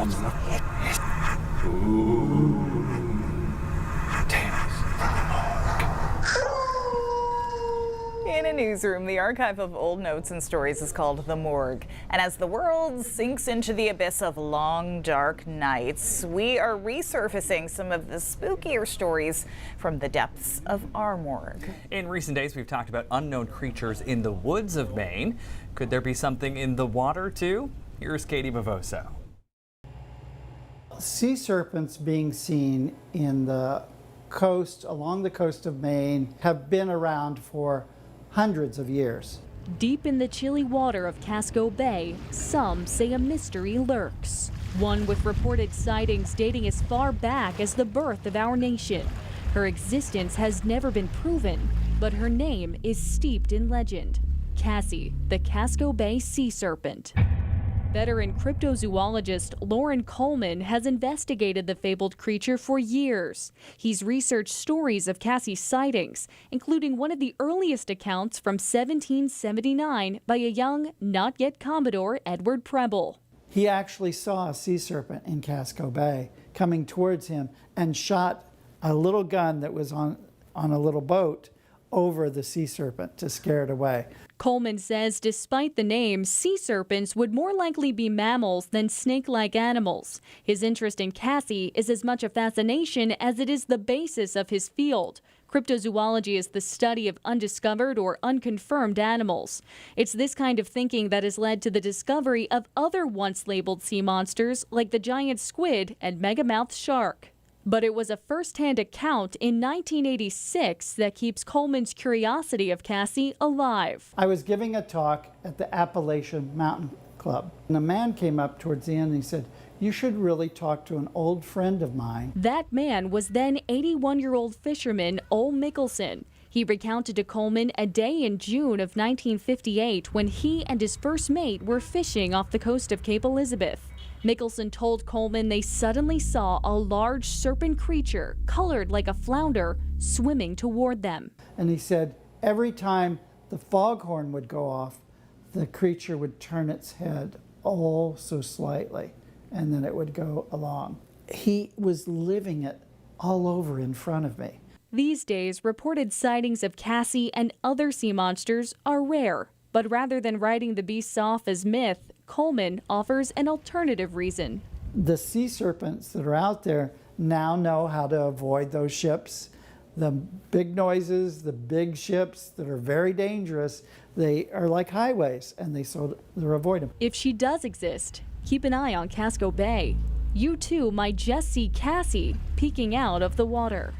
In a newsroom, the archive of old notes and stories is called the Morgue. And as the world sinks into the abyss of long, dark nights, we are resurfacing some of the spookier stories from the depths of our morgue. In recent days, we've talked about unknown creatures in the woods of Maine. Could there be something in the water, too? Here's Katie Bavoso. Sea serpents being seen in the coast, along the coast of Maine, have been around for hundreds of years. Deep in the chilly water of Casco Bay, some say a mystery lurks. One with reported sightings dating as far back as the birth of our nation. Her existence has never been proven, but her name is steeped in legend. Cassie, the Casco Bay sea serpent. Veteran cryptozoologist Loren Coleman has investigated the fabled creature for years. He's researched stories of Cassie's sightings, including one of the earliest accounts from 1779 by a young, not yet Commodore Edward Preble. He actually saw a sea serpent in Casco Bay coming towards him and shot a little gun that was on a little boat over the sea serpent to scare it away. Coleman says despite the name, sea serpents would more likely be mammals than snake-like animals. His interest in Cassie is as much a fascination as it is the basis of his field. Cryptozoology is the study of undiscovered or unconfirmed animals. It's this kind of thinking that has led to the discovery of other once labeled sea monsters like the giant squid and megamouthed shark. But it was a first-hand account in 1986 that keeps Coleman's curiosity of Cassie alive. I was giving a talk at the Appalachian Mountain Club, and a man came up towards the end and he said, "You should really talk to an old friend of mine." That man was then 81-year-old fisherman Ole Mickelson. He recounted to Coleman a day in June of 1958 when he and his first mate were fishing off the coast of Cape Elizabeth. Mickelson told Coleman they suddenly saw a large serpent creature, colored like a flounder, swimming toward them. And he said every time the foghorn would go off, the creature would turn its head oh so slightly, and then it would go along. He was living it all over in front of me. These days, reported sightings of Cassie and other sea monsters are rare. But rather than writing the beasts off as myth, Coleman offers an alternative reason. The sea serpents that are out there now know how to avoid those ships. The big noises, the big ships that are very dangerous, they are like highways, and they're avoid them. If she does exist, keep an eye on Casco Bay. You too might just see Cassie peeking out of the water.